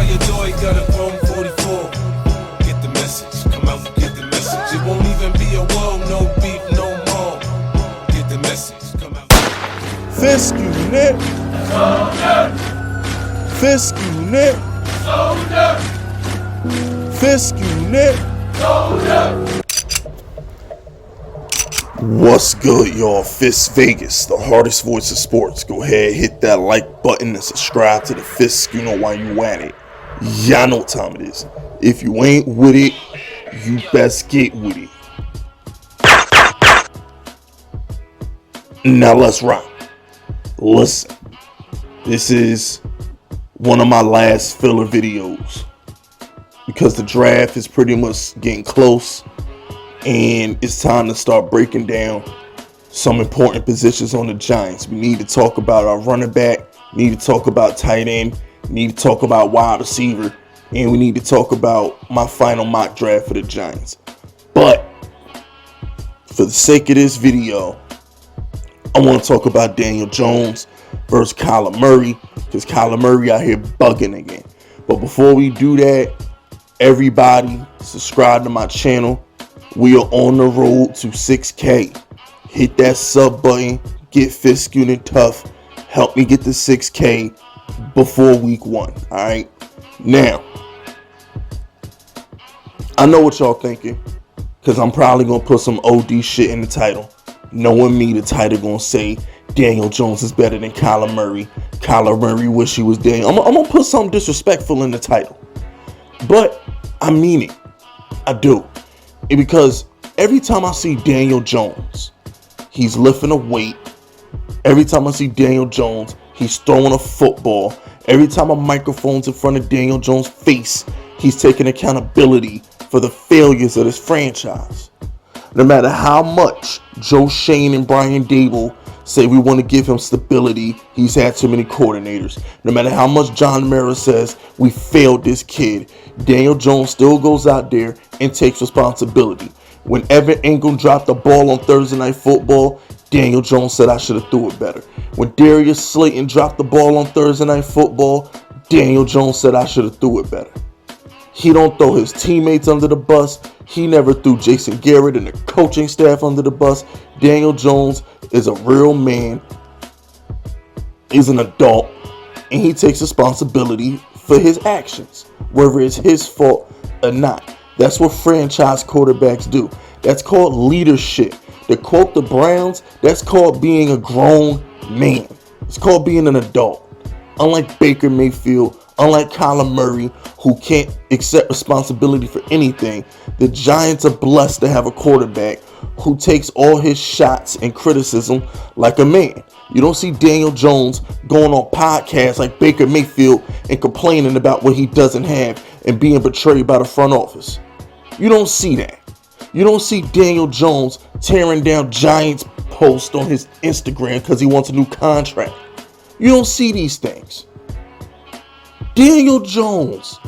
your door, he got a chrome 44. Get the message, come out and get the message. It won't even be a world, no beef, no more. Get the message, come out. Fisk unit. Soldier! Fisk unit. Soldier! Fisk unit. Soldier! What's good, y'all? Fisk Vegas, the hardest voice of sports. Go ahead, hit that like button and subscribe to the Fisk unit while you at it. Y'all know what time it is. If you ain't with it, you best get with it. Now let's rock. Listen, this is one of my last filler videos because the draft is pretty much getting close and it's time to start breaking down some important positions on the Giants. We need to talk about our running back, we need to talk about tight end, we need to talk about wide receiver, and we need to talk about my final mock draft for the Giants. But for the sake of this video, I want to talk about Daniel Jones versus Kyler Murray, because Kyler Murray out here bugging again. But before we do that, everybody subscribe to my channel. We are on the road to 6K. Hit that sub button. Get Fisk Unit tough. Help me get to 6K before week 1. Alright? Now, I know what y'all thinking, because I'm probably going to put some OD shit in the title. Knowing me, the title going to say Daniel Jones is better than Kyler Murray. Kyler Murray wish he was Daniel. I'm going to put something disrespectful in the title. But I mean it. I do. Because every time I see Daniel Jones, he's lifting a weight. Every time I see Daniel Jones, he's throwing a football. Every time a microphone's in front of Daniel Jones' face, he's taking accountability for the failures of this franchise. No matter how much Joe Shane and Brian Dable say we want to give him stability, he's had too many coordinators. No matter how much John Mara says we failed this kid, Daniel Jones still goes out there and takes responsibility. When Evan Ingram dropped the ball on Thursday Night Football, Daniel Jones said I should have threw it better. When Darius Slayton dropped the ball on Thursday Night Football, Daniel Jones said I should have threw it better. He don't throw his teammates under the bus. He never threw Jason Garrett and the coaching staff under the bus. Daniel Jones is a real man. He's an adult, and he takes responsibility for his actions, whether it's his fault or not. That's what franchise quarterbacks do. That's called leadership. To quote the Browns, that's called being a grown man. It's called being an adult. Unlike Baker Mayfield, unlike Kyler Murray, who can't accept responsibility for anything, the Giants are blessed to have a quarterback who takes all his shots and criticism like a man. You don't see Daniel Jones going on podcasts like Baker Mayfield and complaining about what he doesn't have and being betrayed by the front office. You don't see that. You don't see Daniel Jones tearing down Giants posts on his Instagram because he wants a new contract. You don't see these things. Daniel Jones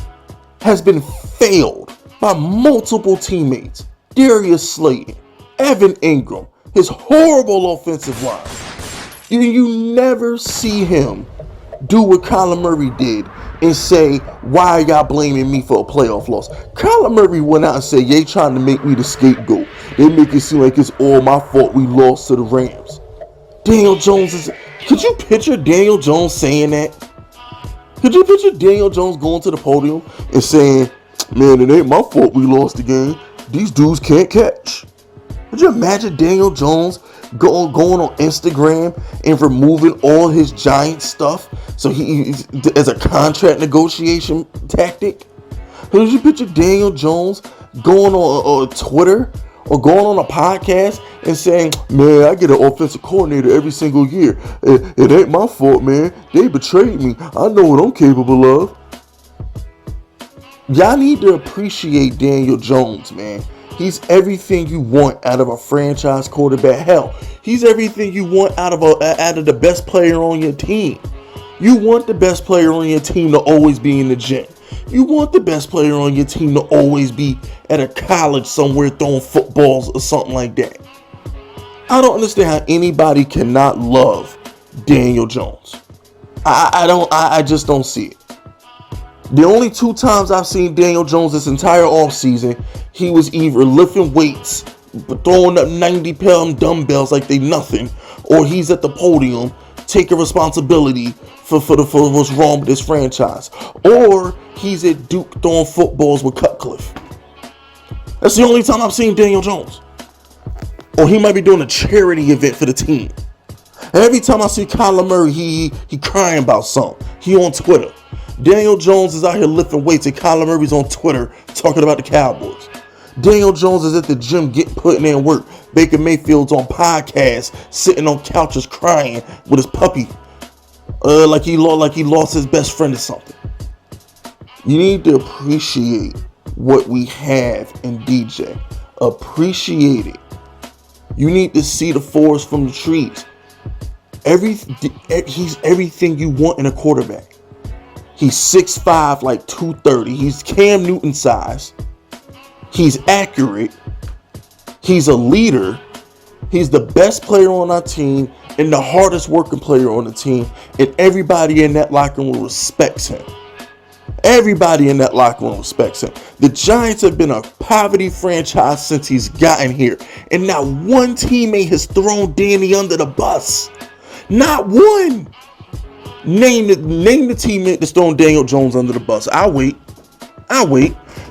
has been failed by multiple teammates. Darius Slayton, Evan Ingram, his horrible offensive line. You never see him do what Kyler Murray did and say, why are y'all blaming me for a playoff loss? Kyler Murray went out and said, they trying to make me the scapegoat. They make it seem like it's all my fault we lost to the Rams. Daniel Jones is... Could you picture Daniel Jones saying that? Could you picture Daniel Jones going to the podium and saying, man, it ain't my fault we lost the game. These dudes can't catch. Could you imagine Daniel Jones going on Instagram and removing all his Giant stuff so he as a contract negotiation tactic? Could you picture Daniel Jones going on Twitter or going on a podcast and saying, man, I get an offensive coordinator every single year. It ain't my fault, man. They betrayed me. I know what I'm capable of. Y'all need to appreciate Daniel Jones, man. He's everything you want out of a franchise quarterback. Hell, he's everything you want out of the best player on your team. You want the best player on your team to always be in the gym. You want the best player on your team to always be at a college somewhere throwing footballs or something like that. I don't understand how anybody cannot love Daniel Jones. I just don't see it. The only 2 times I've seen Daniel Jones this entire offseason, he was either lifting weights, throwing up 90-pound dumbbells like they nothing, or he's at the podium taking responsibility for what's wrong with this franchise. Or he's at Duke throwing footballs with Cutcliffe. That's the only time I've seen Daniel Jones. Or he might be doing a charity event for the team. Every time I see Kyler Murray, he crying about something. He on Twitter. Daniel Jones is out here lifting weights and Kyler Murray's on Twitter talking about the Cowboys. Daniel Jones is at the gym putting in work. Baker Mayfield's on podcasts, sitting on couches crying with his puppy, like he lost his best friend or something. You need to appreciate what we have in DJ. Appreciate it. You need to see the forest from the trees. He's everything you want in a quarterback. He's 6'5", like 230. He's Cam Newton size. He's accurate. He's a leader. He's the best player on our team and the hardest working player on the team. And everybody in that locker room respects him. Everybody in that locker room respects him. The Giants have been a poverty franchise since he's gotten here. And not one teammate has thrown Danny under the bus. Not one. Name the teammate that's throwing Daniel Jones under the bus. I'll wait.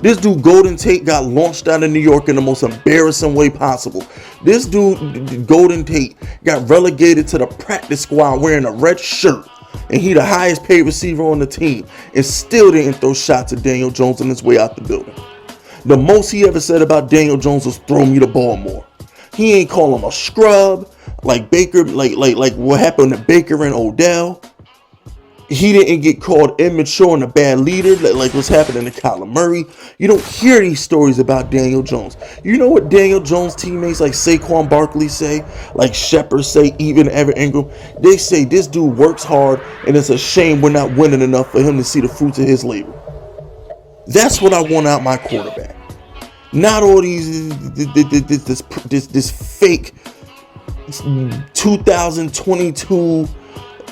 This dude, Golden Tate, got launched out of New York in the most embarrassing way possible. This dude, Golden Tate, got relegated to the practice squad wearing a red shirt. And he the highest paid receiver on the team. And still didn't throw shots at Daniel Jones on his way out the building. The most he ever said about Daniel Jones was throw me the ball more. He ain't call him a scrub like Baker, like what happened to Baker and Odell. He didn't get called immature and a bad leader like what's happening to Kyler Murray. You don't hear these stories about Daniel Jones. You know what Daniel Jones teammates like Saquon Barkley say, like Shepard say, even Evan Ingram? They say this dude works hard and it's a shame we're not winning enough for him to see the fruits of his labor. That's what I want out my quarterback. Not all these this fake 2022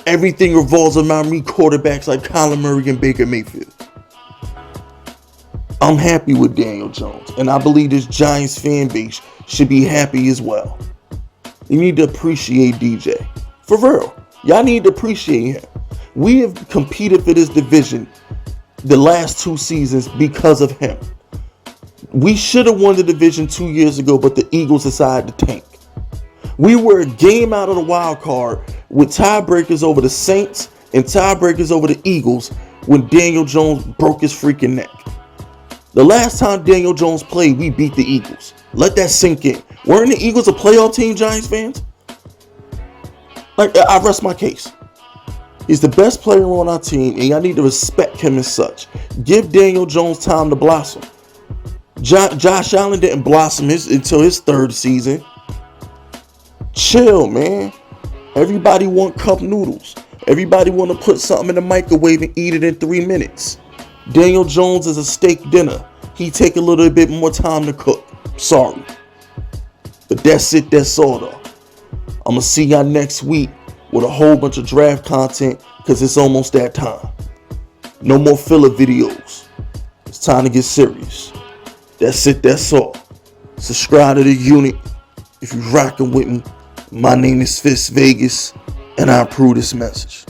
everything revolves around me quarterbacks like Kyler Murray and Baker Mayfield. I'm happy with Daniel Jones, and I believe this Giants fan base should be happy as well. You need to appreciate DJ. For real. Y'all need to appreciate him. We have competed for this division the last 2 seasons because of him. We should have won the division 2 years ago, but the Eagles decided to tank. We were a game out of the wild card with tiebreakers over the Saints and tiebreakers over the Eagles when Daniel Jones broke his freaking neck. The last time Daniel Jones played, we beat the Eagles. Let that sink in. Weren't the Eagles a playoff team, Giants fans? Like, I rest my case. He's the best player on our team, and y'all need to respect him as such. Give Daniel Jones time to blossom. Josh Allen didn't blossom until his 3rd season. Chill, man. Everybody want cup noodles. Everybody want to put something in the microwave and eat it in 3 minutes. Daniel Jones is a steak dinner. He take a little bit more time to cook. Sorry. But that's it. That's all, though. I'm going to see y'all next week with a whole bunch of draft content because it's almost that time. No more filler videos. It's time to get serious. That's it. That's all. Subscribe to the unit if you're rocking with me. My name is Fist Vegas, and I approve this message.